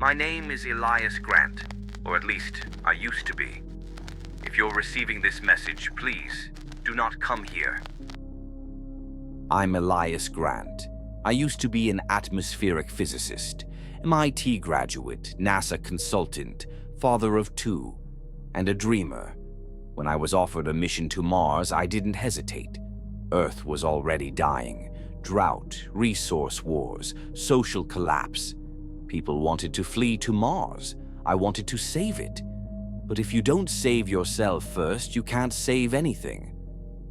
My name is Elias Grant, or at least I used to be. If you're receiving this message, please do not come here. I'm Elias Grant. I used to be an atmospheric physicist, MIT graduate, NASA consultant, father of two, and a dreamer. When I was offered a mission to Mars, I didn't hesitate. Earth was already dying. Drought, resource wars, social collapse. People wanted to flee to Mars. I wanted to save it. But if you don't save yourself first, you can't save anything.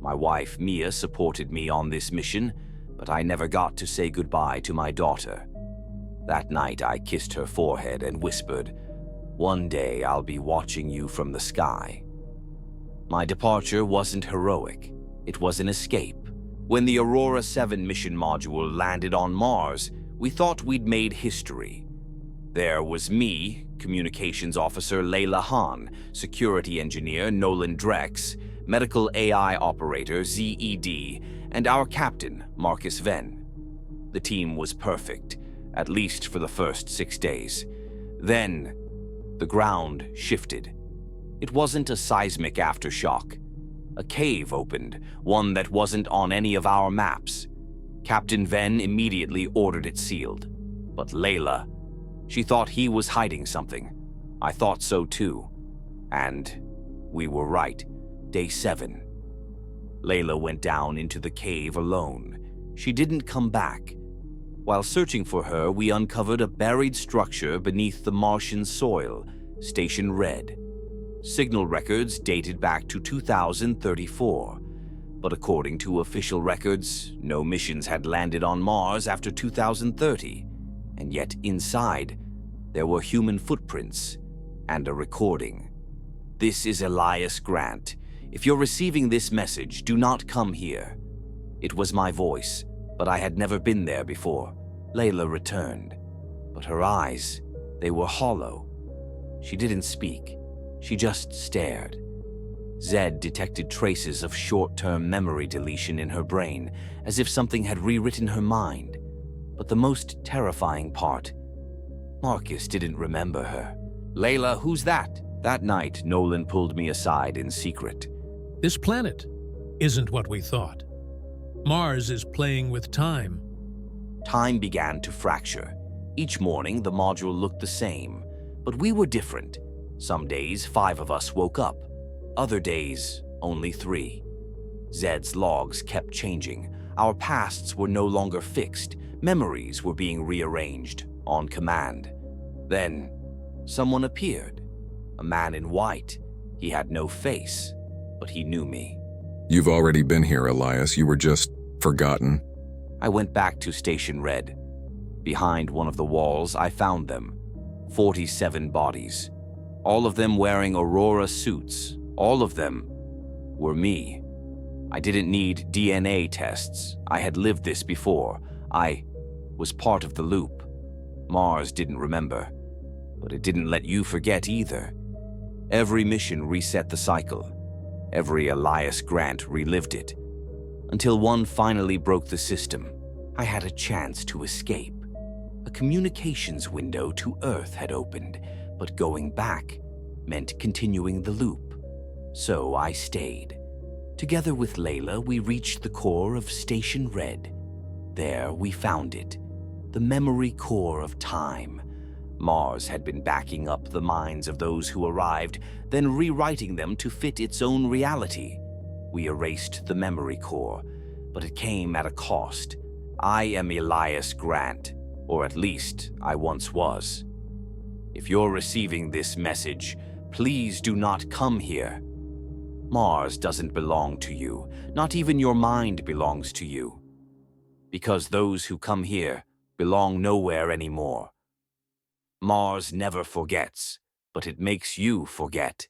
My wife, Mia, supported me on this mission, but I never got to say goodbye to my daughter. That night, I kissed her forehead and whispered, "One day I'll be watching you from the sky." My departure wasn't heroic. It was an escape. When the Aurora 7 mission module landed on Mars, we thought we'd made history. There was me, communications officer Layla Hahn, security engineer Nolan Drex, medical AI operator ZED, and our captain, Marcus Venn. The team was perfect, at least for the first 6 days. Then, the ground shifted. It wasn't a seismic aftershock. A cave opened, one that wasn't on any of our maps. Captain Venn immediately ordered it sealed. But Layla, she thought he was hiding something. I thought so too. And we were right. Day 7. Layla went down into the cave alone. She didn't come back. While searching for her, we uncovered a buried structure beneath the Martian soil, Station Red. Signal records dated back to 2034. But according to official records, no missions had landed on Mars after 2030. And yet inside, there were human footprints and a recording. This is Elias Grant. If you're receiving this message, do not come here. It was my voice, but I had never been there before. Layla returned, but her eyes, they were hollow. She didn't speak. She just stared. Zed detected traces of short-term memory deletion in her brain, as if something had rewritten her mind. But the most terrifying part, Marcus didn't remember her. "Layla, who's that?" That night, Nolan pulled me aside in secret. This planet isn't what we thought. Mars is playing with time. Time began to fracture. Each morning, the module looked the same, but we were different. Some days, 5 of us woke up. Other days, only 3. Zed's logs kept changing. Our pasts were no longer fixed. Memories were being rearranged on command. Then, someone appeared. A man in white. He had no face, but he knew me. You've already been here, Elias. You were just forgotten. I went back to Station Red. Behind one of the walls, I found them. 47 bodies. All of them wearing Aurora suits. All of them were me. I didn't need DNA tests. I had lived this before. I was part of the loop. Mars didn't remember, but it didn't let you forget either. Every mission reset the cycle. Every Elias Grant relived it. Until one finally broke the system. I had a chance to escape. A communications window to Earth had opened, but going back meant continuing the loop. So I stayed. Together with Layla, we reached the core of Station Red. There we found it, the memory core of time. Mars had been backing up the minds of those who arrived, then rewriting them to fit its own reality. We erased the memory core, but it came at a cost. I am Elias Grant, or at least I once was. If you're receiving this message, please do not come here. Mars doesn't belong to you. Not even your mind belongs to you. Because those who come here belong nowhere anymore. Mars never forgets, but it makes you forget.